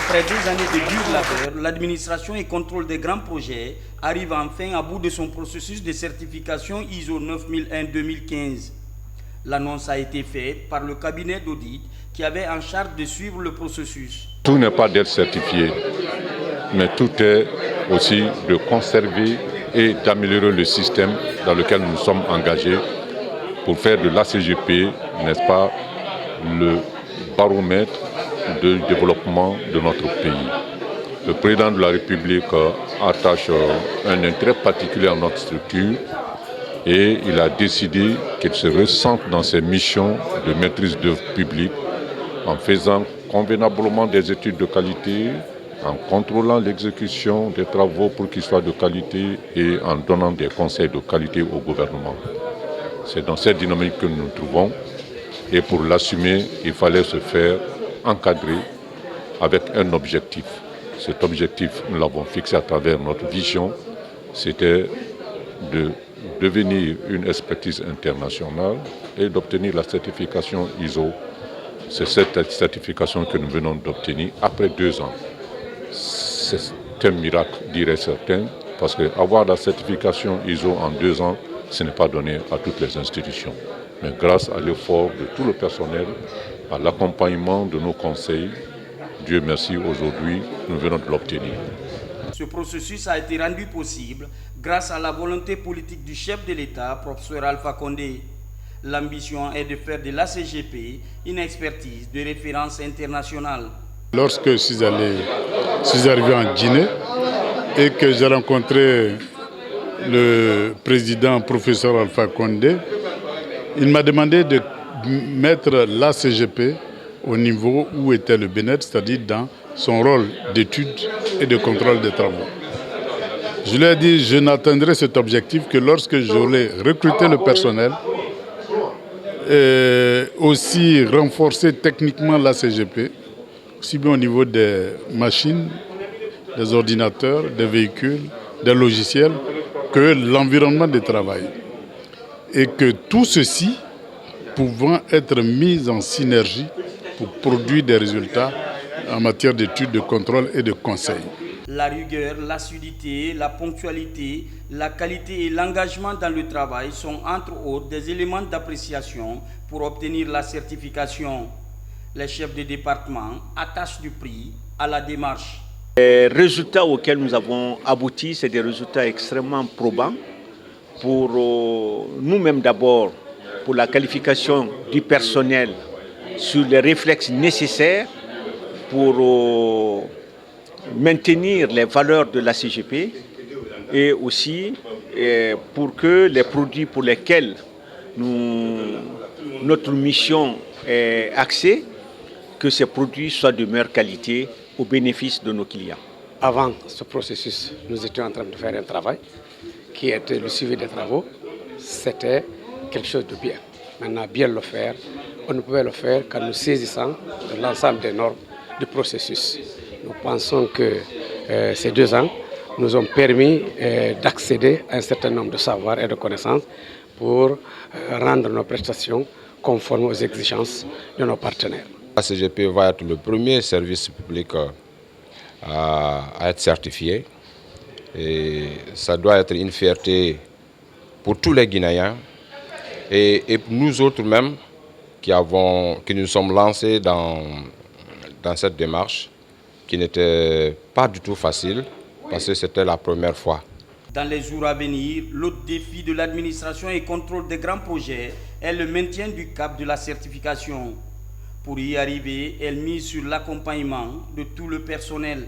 Après 2 années de dur labeur, l'administration et contrôle des grands projets arrive enfin à bout de son processus de certification ISO 9001-2015. L'annonce a été faite par le cabinet d'audit qui avait en charge de suivre le processus. Tout n'est pas d'être certifié, mais tout est aussi de conserver et d'améliorer le système dans lequel nous sommes engagés pour faire de l'ACGP, n'est-ce pas, le baromètre de développement de notre pays. Le président de la République attache un intérêt particulier à notre structure et il a décidé qu'il se recentre dans ses missions de maîtrise d'œuvre publique en faisant convenablement des études de qualité, en contrôlant l'exécution des travaux pour qu'ils soient de qualité et en donnant des conseils de qualité au gouvernement. C'est dans cette dynamique que nous nous trouvons et pour l'assumer, il fallait se faire encadrer avec un objectif. Cet objectif, nous l'avons fixé à travers notre vision, c'était de devenir une expertise internationale et d'obtenir la certification ISO. C'est cette certification que nous venons d'obtenir après 2 ans. C'est un miracle, dirait certains, parce qu'avoir la certification ISO en 2 ans, ce n'est pas donné à toutes les institutions. Mais grâce à l'effort de tout le personnel, à l'accompagnement de nos conseils, Dieu merci, aujourd'hui, nous venons de l'obtenir. Ce processus a été rendu possible grâce à la volonté politique du chef de l'État, professeur Alpha Condé. L'ambition est de faire de l'ACGP une expertise de référence internationale. Lorsque je suis arrivé en Guinée et que j'ai rencontré le président professeur Alpha Condé, il m'a demandé de mettre l'ACGP au niveau où était le Bénin, c'est-à-dire dans son rôle d'étude et de contrôle des travaux. Je lui ai dit, je n'atteindrai cet objectif que lorsque j'aurai recruté le personnel, et aussi renforcer techniquement l'ACGP, aussi bien au niveau des machines, des ordinateurs, des véhicules, des logiciels, que l'environnement de travail. Et que tout ceci pouvant être mis en synergie pour produire des résultats en matière d'études, de contrôle et de conseil. La rigueur, l'assiduité, la ponctualité, la qualité et l'engagement dans le travail sont entre autres des éléments d'appréciation pour obtenir la certification. Les chefs de département attachent du prix à la démarche. Les résultats auxquels nous avons abouti, c'est des résultats extrêmement probants pour nous-mêmes d'abord, pour la qualification du personnel sur les réflexes nécessaires pour maintenir les valeurs de la CGP et aussi pour que les produits pour lesquels notre mission est axée, que ces produits soient de meilleure qualité au bénéfice de nos clients. Avant ce processus, nous étions en train de faire un travail qui était le suivi des travaux. C'était quelque chose de bien. Maintenant, bien le faire, on ne pouvait le faire qu'en nous saisissant de l'ensemble des normes du processus. Nous pensons que ces 2 ans nous ont permis d'accéder à un certain nombre de savoirs et de connaissances pour rendre nos prestations conformes aux exigences de nos partenaires. La CGP va être le premier service public à être certifié et ça doit être une fierté pour tous les Guinéens et pour nous autres même qui nous sommes lancés dans cette démarche qui n'était pas du tout facile parce que c'était la première fois. Dans les jours à venir, l'autre défi de l'administration et contrôle des grands projets est le maintien du cap de la certification. Pour y arriver, elle mise sur l'accompagnement de tout le personnel.